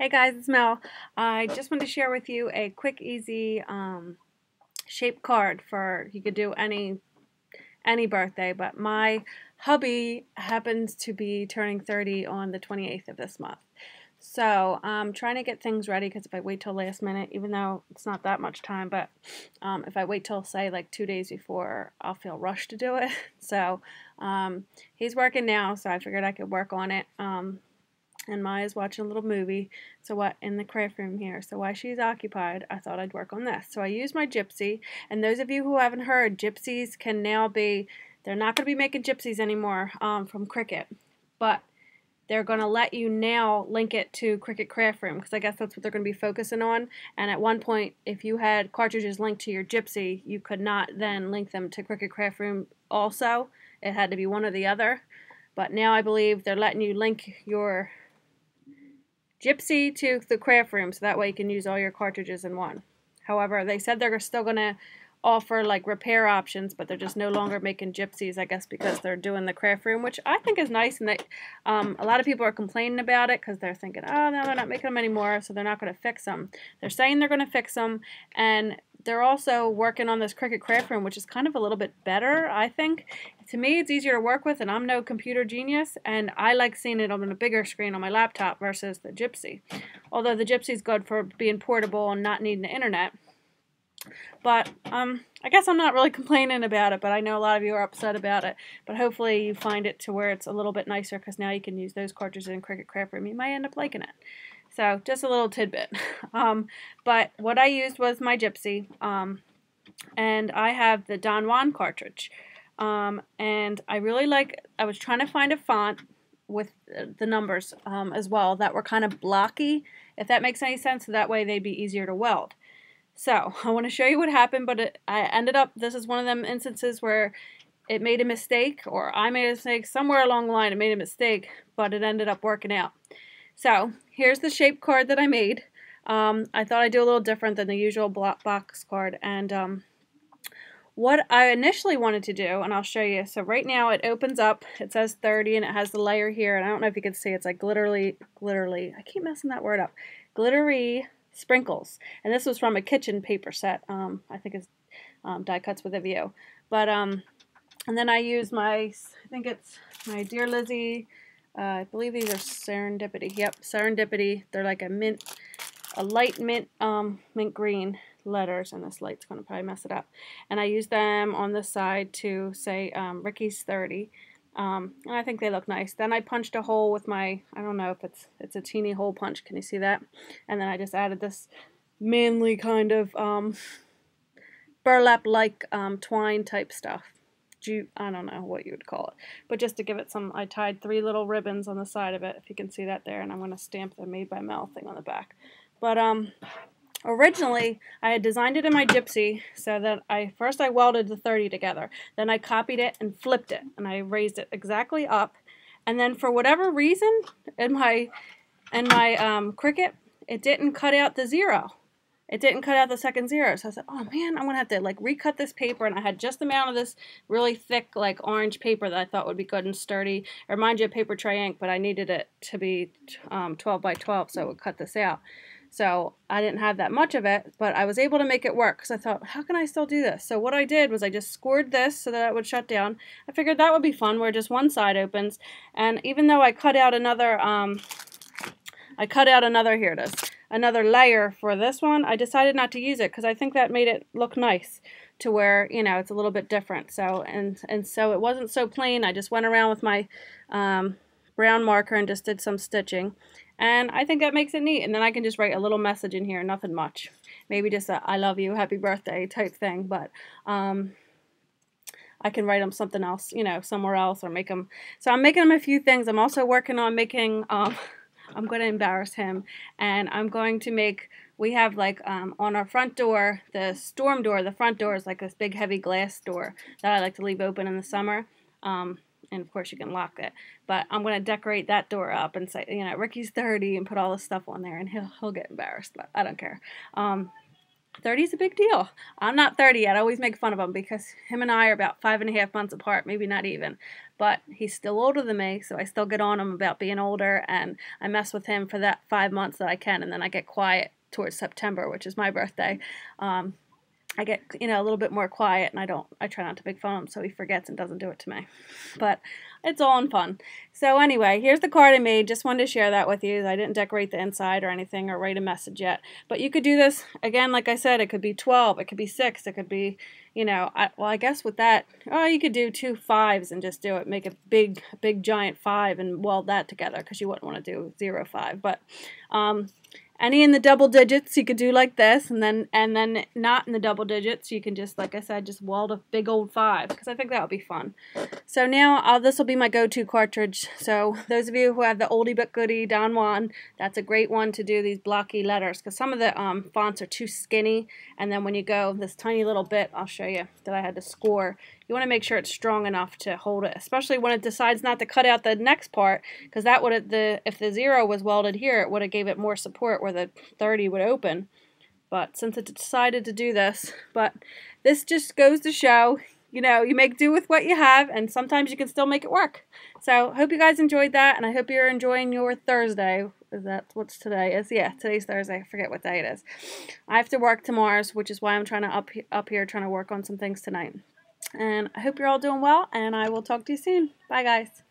Hey guys, it's Mel. I just wanted to share with you a quick, easy shape card for you could do any birthday. But my hubby happens to be turning 30 on the 28th of this month, so I'm trying to get things ready because if I wait till last minute, even though it's not that much time, but if I wait till say like 2 days before, I'll feel rushed to do it. So he's working now, so I figured I could work on it. And Maya's watching a little movie, so what, in the craft room here. So while she's occupied, I thought I'd work on this. So I used my gypsy, and those of you who haven't heard, gypsies can now be, they're not going to be making gypsies anymore from Cricut, but they're going to let you now link it to Cricut Craft Room, because I guess that's what they're going to be focusing on. And at one point, if you had cartridges linked to your gypsy, you could not then link them to Cricut Craft Room also. It had to be one or the other. But now I believe they're letting you link your gypsy to the craft room, so that way you can use all your cartridges in one. However, they said they're still going to offer like repair options, but they're just no longer making gypsies, I guess, because they're doing the craft room, which I think is nice. And a lot of people are complaining about it because they're thinking, oh no, they're not making them anymore, so they're not going to fix them. They're saying they're going to fix them, and they're also working on this Cricut Craft Room, which is kind of a little bit better, I think. To me, it's easier to work with, and I'm no computer genius, and I like seeing it on a bigger screen on my laptop versus the Gypsy. Although the Gypsy's good for being portable and not needing the internet. But I guess I'm not really complaining about it, but I know a lot of you are upset about it. But hopefully you find it to where it's a little bit nicer, because now you can use those cartridges in Cricut Craft Room. You might end up liking it. So just a little tidbit. But what I used was my Gypsy, and I have the Don Juan cartridge. And I really I was trying to find a font with the numbers as well that were kind of blocky, if that makes any sense, so that way they'd be easier to weld. So I want to show you what happened, but I ended up, this is one of them instances where it made a mistake, or I made a mistake, somewhere along the line it made a mistake, but it ended up working out. So here's the shape card that I made. I thought I'd do a little different than the usual box card, and what I initially wanted to do, and I'll show you. So right now it opens up, it says 30, and it has the layer here, and I don't know if you can see, it's like glittery, I keep messing that word up, glittery sprinkles. And this was from a kitchen paper set. I think it's die cuts with a view. But and then I used I think it's my Dear Lizzie, I believe these are Serendipity. Yep, Serendipity. They're like a light mint green letters, and this light's going to probably mess it up. And I used them on the side to say Ricky's 30. And I think they look nice. Then I punched a hole with my, I don't know if it's a teeny hole punch. Can you see that? And then I just added this manly kind of burlap-like twine type stuff. I don't know what you would call it. But just to give it some, I tied 3 little ribbons on the side of it, if you can see that there. And I'm going to stamp the Made by Mel thing on the back. But originally, I had designed it in my Gypsy so that first I welded the 30 together. Then I copied it and flipped it, and I raised it exactly up. And then for whatever reason, in my Cricut, it didn't cut out the 0. It didn't cut out the second 0. So I said, oh man, I'm going to have to like recut this paper. And I had just the amount of this really thick like orange paper that I thought would be good and sturdy. It reminds you of paper tray ink, but I needed it to be 12 by 12 so it would cut this out. So I didn't have that much of it, but I was able to make it work because I thought, how can I still do this? So what I did was I just scored this so that it would shut down. I figured that would be fun where just one side opens. And even though I cut out another, here it is, another layer for this one, I decided not to use it because I think that made it look nice to where, you know, it's a little bit different. So, and so it wasn't so plain. I just went around with my brown marker and just did some stitching. And I think that makes it neat. And then I can just write a little message in here, nothing much. Maybe just a I love you, happy birthday type thing. But I can write them something else, you know, somewhere else, or make them. So I'm making them a few things. I'm also working on making, I'm going to embarrass him. And I'm going to make, we have like on our front door, the storm door, the front door is like this big heavy glass door that I like to leave open in the summer. And of course you can lock it, but I'm going to decorate that door up and say, you know, Ricky's 30 and put all this stuff on there, and he'll get embarrassed, but I don't care. 30 is a big deal. I'm not 30 yet. I always make fun of him because him and I are about 5.5 months apart, maybe not even. But he's still older than me, so I still get on him about being older, and I mess with him for that 5 months that I can, and then I get quiet towards September, which is my birthday. I get, a little bit more quiet, and I try not to make fun of him so he forgets and doesn't do it to me. But it's all in fun. So anyway, here's the card I made. Just wanted to share that with you. I didn't decorate the inside or anything or write a message yet. But you could do this, again, like I said, it could be 12, it could be 6, it could be, I guess with that, you could do 2 5s and just do it. Make a big giant 5 and weld that together because you wouldn't want to do 0 5. But any in the double digits you could do like this, and then not in the double digits you can just, like I said, just weld a big old 5 because I think that would be fun. So now this will be my go-to cartridge. So those of you who have the oldie but goodie Don Juan, that's a great one to do these blocky letters because some of the fonts are too skinny, and then when you go this tiny little bit, I'll show you that I had to score. You want to make sure it's strong enough to hold it, especially when it decides not to cut out the next part, because that would if the 0 was welded here, it would have gave it more support where the 30 would open. But since it decided to do this, but this just goes to show, you make do with what you have, and sometimes you can still make it work. So hope you guys enjoyed that, and I hope you're enjoying your Thursday. Is that what's today is? Yeah, today's Thursday. I forget what day it is. I have to work tomorrow, which is why I'm trying to up here trying to work on some things tonight. And I hope you're all doing well, and I will talk to you soon. Bye, guys.